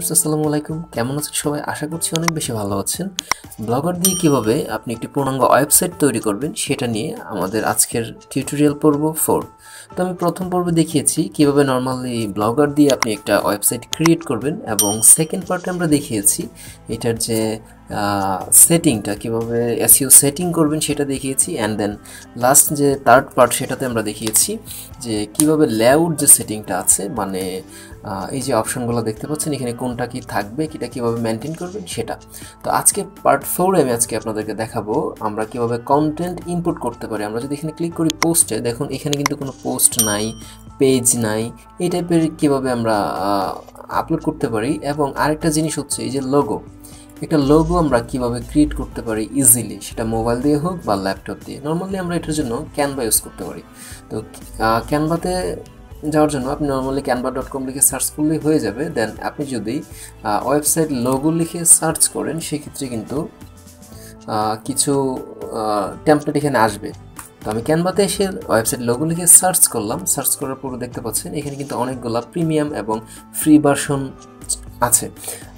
আসসালামু আলাইকুম, কেমন আছেন সবাই? আশা করছি অনেক বেশি ভালো আছেন। ব্লগার দিয়ে কিভাবে আপনি একটি পূর্ণাঙ্গ ওয়েবসাইট তৈরি করবেন সেটা নিয়ে আমাদের আজকের টিউটোরিয়াল পর্ব 4। তো আমি প্রথম পর্বে দেখিয়েছি কিভাবে নর্মালি ব্লগার দিয়ে আপনি একটা ওয়েবসাইট ক্রিয়েট করবেন, এবং সেকেন্ড পার্টে আমরা দেখিয়েছি এটার যে সেটিংটা কীভাবে এসইও সেটিং করবেন সেটা দেখিয়েছি। অ্যান্ড দেন লাস্ট যে থার্ড পার্ট সেটাতে আমরা দেখিয়েছি যে কিভাবে লেআউট যে সেটিংটা আছে, মানে এই যে অপশনগুলো দেখতে পাচ্ছেন এখানে কোনটা কি থাকবে, কিটা কীভাবে মেনটেন করবেন সেটা। তো আজকে পার্ট 4 আমি আজকে আপনাদেরকে দেখাবো আমরা কীভাবে কন্টেন্ট ইনপুট করতে পারি। আমরা যদি এখানে ক্লিক করি পোস্টে, দেখুন এখানে কিন্তু কোনো পোস্ট নাই, পেজ নাই, এই টাইপের কীভাবে আমরা আপলোড করতে পারি। এবং আরেকটা জিনিস হচ্ছে এই যে লোগো, একটা লোগো আমরা কিভাবে ক্রিয়েট করতে পারি ইজিলি, সেটা মোবাইল দিয়ে হোক বা ল্যাপটপ দিয়ে। নর্মালি আমরা এটার জন্য ক্যানভা ইউজ করতে পারি। তো ক্যানভাতে যাওয়ার জন্য আপনি নর্মালি canva.com লিখে সার্চ করলেই হয়ে যাবে। দেন আপনি যদি ওয়েবসাইট লোগো লিখে সার্চ করেন সেক্ষেত্রে কিন্তু কিছু টেমপ্লেট এখানে আসবে। তো আমি ক্যানভাতে এসে ওয়েবসাইট লোগো লিখে সার্চ করলাম। সার্চ করার পরে দেখতে পাচ্ছেন এখানে কিন্তু অনেকগুলো প্রিমিয়াম এবং ফ্রি ভার্সন আছে।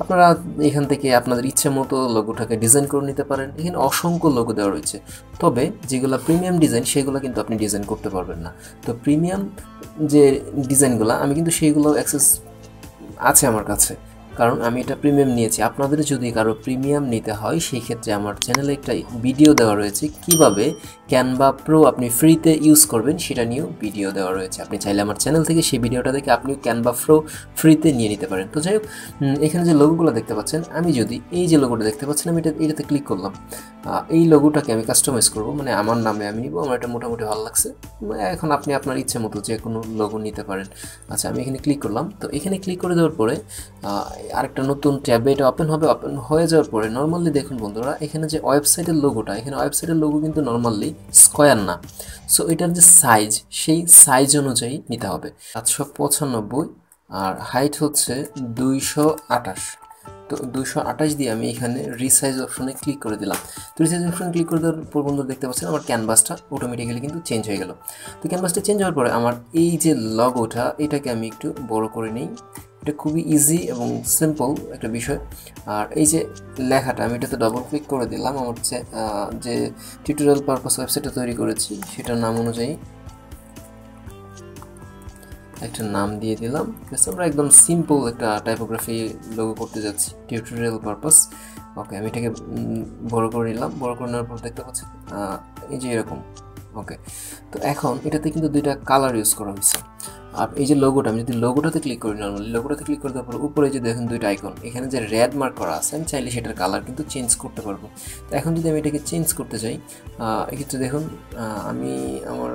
আপনারা এখান থেকে আপনাদের ইচ্ছে মতো লোগোটাকে ডিজাইন করে নিতে পারেন। এখানে অসংখ্য লোগো দেওয়া রয়েছে, তবে যেগুলো প্রিমিয়াম ডিজাইন সেগুলো কিন্তু আপনি ডিজাইন করতে পারবেন না। তো প্রিমিয়াম যে ডিজাইনগুলো আমি কিন্তু সেইগুলো অ্যাক্সেস আছে আমার কাছে, কারণ আমি এটা প্রিমিয়াম নিয়েছি। আপনাদের যদি কারো প্রিমিয়াম নিতে হয় সেই ক্ষেত্রে আমার চ্যানেলে একটা ভিডিও দেওয়া রয়েছে কিভাবে ক্যানভা প্রো আপনি ফ্রিতে ইউজ করবেন সেটা নিয়েও ভিডিও দেওয়া রয়েছে। আপনি চাইলে আমার চ্যানেল থেকে সেই ভিডিওটা দেখে আপনিও ক্যানভা প্রো ফ্রিতে নিয়ে নিতে পারেন। তো যাই হোক, এখানে যে লোগোগুলো দেখতে পাচ্ছেন, আমি যদি এই যে লোগোটা দেখতে পাচ্ছেন আমি এটাতে ক্লিক করলাম। এই লোগোটাকে আমি কাস্টমাইজ করব, মানে আমার নামে আমি নিব। আমার এটা মোটামুটি ভালো লাগছে। এখন আপনি আপনার ইচ্ছে মতো যে কোনো লোগো নিতে পারেন। আচ্ছা, আমি এখানে ক্লিক করলাম। তো এখানে ক্লিক করে দেওয়ার পরে আরেকটা নতুন ট্যাবে এটা ওপেন হবে। ওপেন হয়ে যাওয়ার পরে নর্মালি দেখুন বন্ধুরা, এখানে যে ওয়েবসাইটের লোগোটা, এখানে ওয়েবসাইটের লোগো কিন্তু নর্মালি স্কোয়ার না। সো এটার যে সাইজ, সেই সাইজ অনুযায়ী নিতে হবে। 795 আর হাইট হচ্ছে 228। তো 228 দিয়ে আমি এখানে রিসাইজ অপশনে ক্লিক করে দিলাম। তো রিসাইজ অপশনে ক্লিক করে দেওয়ার পর বন্ধুরা দেখতে পাচ্ছেন আমার ক্যানভাসটা অটোমেটিক্যালি কিন্তু চেঞ্জ হয়ে গেল। তো ক্যানভাসটা চেঞ্জ হওয়ার পরে আমার এই যে লগোটা, এটাকে আমি একটু বড় করে নিই। এটা খুবই ইজি এবং সিম্পল একটা বিষয়। আর এই যে লেখাটা, আমি এটাতে ডবল ক্লিক করে দিলাম। আমার যে টিউটোরিয়াল পারপাস ওয়েবসাইটটা তৈরি করেছি সেটার নাম অনুযায়ী একটা নাম দিয়ে দিলাম। আমরা একদম সিম্পল একটা টাইপোগ্রাফি লোগো করতে যাচ্ছি টিউটোরিয়াল পারপাস। ওকে, আমি এটাকে বড় করে নিলাম। বড় করে নেওয়ার পর দেখতে পাচ্ছি এই যে এরকম। ওকে, তো এখন এটাতে কিন্তু দুইটা কালার ইউজ করা হয়েছে। আর এই যে লোগোটা, আমি যদি লোগোটাতে ক্লিক করি, নর্মালি লোগোটাতে ক্লিক করে দেওয়ার পর উপরে যে দেখুন দুইটা আইকন, এখানে যে রেড মার্ক করা আছে, আমি চাইলে সেটার কালার কিন্তু চেঞ্জ করতে পারবো। তো এখন যদি আমি এটাকে চেঞ্জ করতে চাই, এক্ষেত্রে দেখুন আমি আমার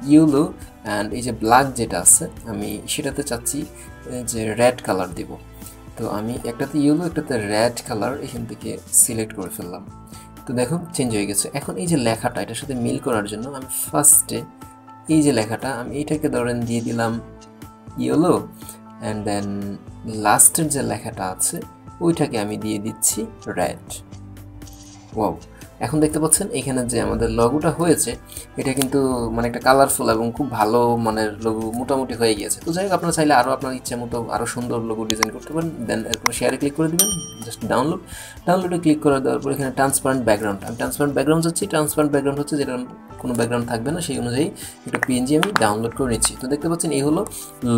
ইয়েলো অ্যান্ড এই যে ব্ল্যাক যেটা আছে আমি সেটাতে চাচ্ছি যে রেড কালার দিব। তো আমি একটাতে ইয়েলো একটাতে রেড কালার এখান থেকে সিলেক্ট করে ফেললাম। তো দেখুন চেঞ্জ হয়ে গেছে। এখন এই যে লেখাটা, এটার সাথে মিল করার জন্য আমি ফার্স্টে এই যে লেখাটা, আমি এইটাকে ধরেন দিয়ে দিলাম ইয়েলো, অ্যান্ড দেন লাস্টের যে লেখাটা আছে ওইটাকে আমি দিয়ে দিচ্ছি রেড। ওয়াও, এখন দেখতে পাচ্ছেন এখানে যে আমাদের লোগোটা হয়েছে এটা কিন্তু মানে একটা কালারফুল এবং খুব ভালো মানের লোগো মোটামুটি হয়ে গিয়েছে। তো যাই হোক, আপনারা চাইলে আরও আপনার ইচ্ছে মতো আরও সুন্দর লোগো ডিজাইন করতে পারেন। দেন এরপর শেয়ারে ক্লিক করে দেবেন, জাস্ট ডাউনলোডে ক্লিক করে দেওয়ার পর এখানে ট্রান্সপারেন্ট ব্যাকগ্রাউন্ড, আমি ট্রান্সপারেন্ট ব্যাকগ্রাউন্ড চাচ্ছি। ট্রান্সপারেন্ট ব্যাকগ্রাউন্ড হচ্ছে যেটা কোনো ব্যাকগ্রাউন্ড থাকবে না, সেই অনুযায়ী একটা পিএনজি আমি ডাউনলোড করে নিচ্ছি। তো দেখতে পাচ্ছেন এই হলো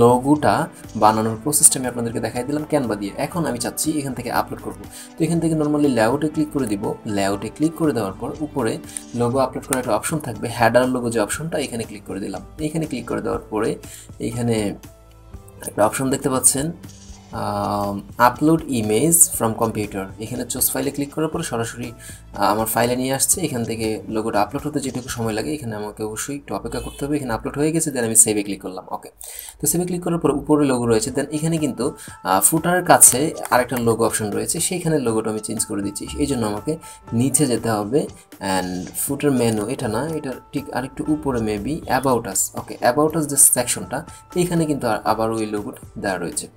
লোগোটা বানানোর প্রসেসটা আমি আপনাদেরকে দেখাই দিলাম ক্যানভা দিয়ে। এখন আমি চাচ্ছি এখান থেকে আপলোড করব। তো এখান থেকে নর্মালি লেআউটে ক্লিক করে দিব। লেআউটে ক্লিক করে দেওয়ার পর উপরে লোগো আপলোড করার একটা অপশন থাকবে, হেডার লোগো যে অপশনটা, এখানে ক্লিক করে দিলাম। এখানে ক্লিক করে দেওয়ার পরে এইখানে একটা অপশন দেখতে পাচ্ছেন আপলোড ইমেজ ফ্রম কম্পিউটার। এখানে চুজ ফাইলে ক্লিক করার পরে সরাসরি আমার ফাইলে নিয়ে আসছে। এখান থেকে লোগোটা আপলোড হতে যেটুকু সময় লাগে এখানে আমাকে অবশ্যই একটু অপেক্ষা করতে হবে। এখানে আপলোড হয়ে গেছে, দেন আমি সেভে ক্লিক করলাম। ওকে, তো সেভে ক্লিক করার পর উপরে লোগো রয়েছে। দেন এখানে কিন্তু ফুটারের কাছে আরেকটা লোগো অপশন রয়েছে, সেইখানে লোগোটা আমি চেঞ্জ করে দিচ্ছি। এই জন্য আমাকে নিচে যেতে হবে অ্যান্ড ফুটার মেনু, এটা না, এটা ঠিক আরেকটু উপরে maybe about us. Okay, about us যে সেকশনটা, এইখানে কিন্তু আবার ওই লোগোটা দেওয়া রয়েছে।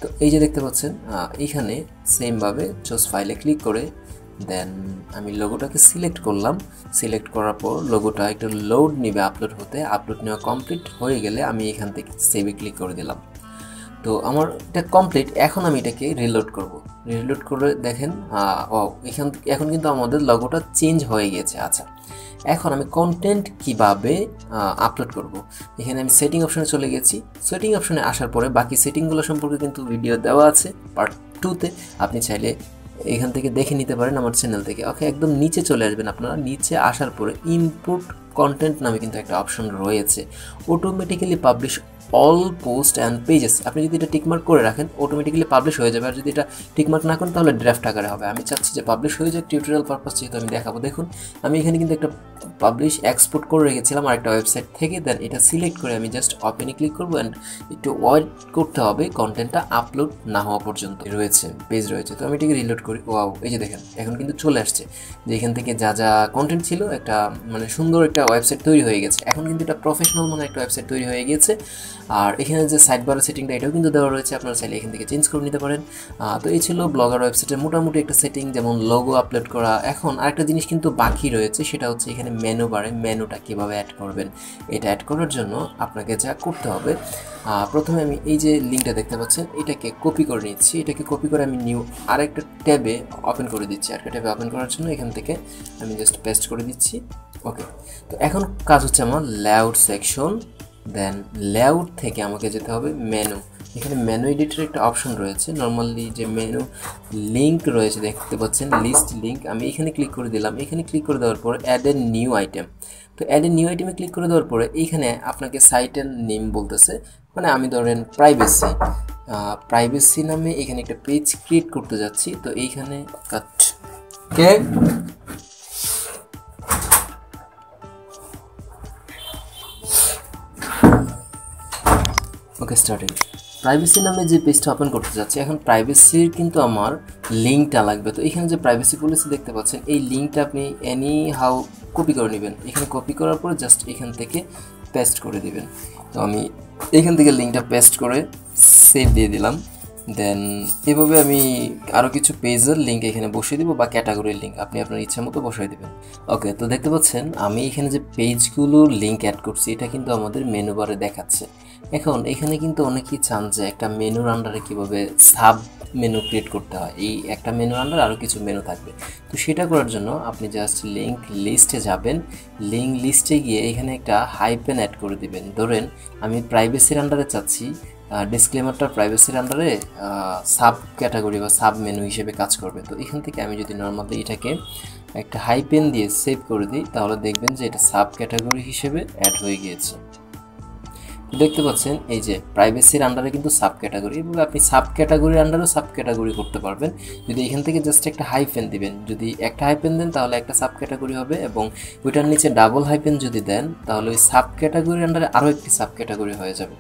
তো এই যে দেখতে পাচ্ছেন এইখানে সেমভাবে চুজ ফাইলে ক্লিক করে দেন আমি লোগোটাকে সিলেক্ট করলাম। সিলেক্ট করার পর লোগোটা একটু লোড নেবে আপলোড হতে। আপলোড নেওয়া কমপ্লিট হয়ে গেলে আমি এখান থেকে সেভে ক্লিক করে দিলাম। তো আমার এটা কমপ্লিট। এখন আমি এটাকে রিলোড করব। রিলোড করে দেখেন এখন কিন্তু আমাদের লগোটা চেঞ্জ হয়ে গিয়েছে। আচ্ছা, এখন আমি কন্টেন্ট কিভাবে আপলোড করব, এখানে আমি সেটিং অপশনে চলে গেছি। সেটিং অপশনে আসার পরে বাকি সেটিংগুলো সম্পর্কে কিন্তু ভিডিও দেওয়া আছে পার্ট 2-তে, আপনি চাইলে এখান থেকে দেখে নিতে পারেন আমার চ্যানেল থেকে। ওকে, একদম নিচে চলে আসবেন আপনারা। নিচে আসার পরে ইনপুট কন্টেন্ট নামে কিন্তু একটা অপশন রয়েছে, automatically publish all post and pages. আপনি যদি এটা টিকমার্ক করে রাখেন অটোমেটিক্যালি পাবলিশ হয়ে যাবে, আর যদি এটা টিকমার্ক না করেন তাহলে ড্রাফট আকারে হবে। আমি চাচ্ছি যে পাবলিশ হয়ে যাক, টিউটোরিয়াল পারপাস যেহেতু আমি দেখাবো। দেখুন আমি এখানে কিন্তু একটা পাবলিশ এক্সপোর্ট করে রেখেছিলাম আরেকটা ওয়েবসাইট থেকে। দেন এটা সিলেক্ট করে আমি জাস্ট ওপেনে ক্লিক করবো অ্যান্ড একটু ওয়েট করতে হবে কন্টেন্টটা আপলোড না হওয়া পর্যন্ত। রয়েছে পেজ রয়েছে, তো আমি এটাকে রিলোড করি। ওয়াও, এই যে দেখেন এখন কিন্তু চলে আসছে যে এখান থেকে যা যা কন্টেন্ট ছিল একটা মানে সুন্দর একটা ওয়েবসাইট তৈরি হয়ে গেছে। এখন কিন্তু এটা প্রফেশনাল মানে একটা ওয়েবসাইট তৈরি হয়ে গিয়েছে। আর এখানে যে সাইড বারের সেটিংটা এটাও কিন্তু দেওয়া রয়েছে, আপনারা চাইলে এখান থেকে চেঞ্জ করে নিতে পারেন। তো এই ছিল ব্লগার ওয়েবসাইটের মোটামুটি একটা সেটিং, যেমন লোগো আপলোড করা। এখন আরেকটা জিনিস কিন্তু বাকি রয়েছে, সেটা হচ্ছে এখানে মেনু বারে মেনুটা কীভাবে অ্যাড করবেন। এটা অ্যাড করার জন্য আপনাকে যা করতে হবে, প্রথমে আমি এই যে লিঙ্কটা দেখতে পাচ্ছেন এটাকে কপি করে নিচ্ছি। এটাকে কপি করে আমি নিউ আরেকটা ট্যাবে ওপেন করে দিচ্ছি। আরেকটা ট্যাবে ওপেন করার জন্য এখান থেকে আমি জাস্ট পেস্ট করে দিচ্ছি। ওকে, তো এখন কাজ হচ্ছে আমার লেআউট সেকশন। দেন লেআউট থেকে আমাকে যেতে হবে মেনু। এখানে মেনু এডিটর একটা অপশন রয়েছে, নর্মালি যে মেনু লিঙ্ক রয়েছে দেখতে পাচ্ছেন লিস্ট লিঙ্ক। আমি এখানে ক্লিক করে দিলাম। এখানে ক্লিক করে দেওয়ার পর অ্যাড এ নিউ আইটেম। তো অ্যাড এ নিউ আইটেমে ক্লিক করে দেওয়ার পরে এইখানে আপনাকে সাইটের নেম বলতেছে, মানে আমি ধরেন প্রাইভেসি নামে এখানে একটা পেজ ক্রিয়েট করতে যাচ্ছি। তো এইখানে কাট কে ওকে স্টার্টিং প্রাইভেসি নামে যে পেজটা ওপেন করতে যাচ্ছে। এখন প্রাইভেসির কিন্তু আমার লিঙ্কটা লাগবে। তো এখানে যে প্রাইভেসি পলিসি দেখতে পাচ্ছেন এই লিঙ্কটা আপনি এনি হাউ কপি করে নেবেন। এখানে কপি করার পরে জাস্ট এখান থেকে পেস্ট করে দিবেন। তো আমি এখান থেকে লিঙ্কটা পেস্ট করে সেভ দিয়ে দিলাম। দেন এভাবে আমি আরও কিছু পেজের লিঙ্ক এখানে বসিয়ে দিব বা ক্যাটাগরির লিঙ্ক আপনি আপনার ইচ্ছা মতো বসিয়ে দেবেন। ওকে, তো দেখতে পাচ্ছেন আমি এখানে যে পেজগুলোর লিঙ্ক অ্যাড করছি এটা কিন্তু আমাদের মেনু বারে দেখাচ্ছে। এখন এখানে কিন্তু অনেকেই চান যে একটা মেনুর আন্ডারে কীভাবে সাব মেনু ক্রিয়েট করতে হয়, এই একটা মেনুর আন্ডারে আরও কিছু মেনু থাকবে। তো সেটা করার জন্য আপনি জাস্ট লিঙ্ক লিস্টে যাবেন। লিঙ্ক লিস্টে গিয়ে এখানে একটা হাইপেন অ্যাড করে দিবেন। ধরেন আমি প্রাইভেসির আন্ডারে চাচ্ছি, ডিসক্লেমারটা প্রাইভেসির আন্ডারে সাব ক্যাটাগরি বা সাব মেনু হিসেবে কাজ করবে। তো এখান থেকে আমি যদি নর্মালি এটাকে একটা হাইপেন দিয়ে সেভ করে দিই তাহলে দেখবেন যে এটা সাব ক্যাটাগরি হিসেবে অ্যাড হয়ে গিয়েছে। দেখতে পাচ্ছেন এই যে প্রাইভেসির আন্ডারে কিন্তু সাব ক্যাটাগরি, এভাবে আপনি সাব ক্যাটাগরির আন্ডারেও সাব ক্যাটাগরি করতে পারবেন। যদি এখান থেকে জাস্ট একটা হাইপেন দিবেন, যদি একটা হাইপেন দেন তাহলে একটা সাব ক্যাটাগরি হবে, এবং ওইটার নিচে ডাবল হাইপেন যদি দেন তাহলে ওই সাব ক্যাটাগরির আন্ডারে আরও একটি সাব ক্যাটাগরি হয়ে যাবে।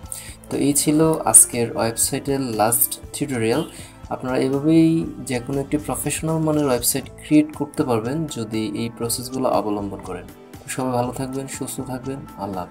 তো এই ছিল আজকের ওয়েবসাইটের লাস্ট টিউটোরিয়াল। আপনারা এভাবেই যে কোনো একটি প্রফেশনাল মানের ওয়েবসাইট ক্রিয়েট করতে পারবেন যদি এই প্রসেসগুলো অবলম্বন করেন। সবাই ভালো থাকবেন, সুস্থ থাকবেন, আল্লাহ।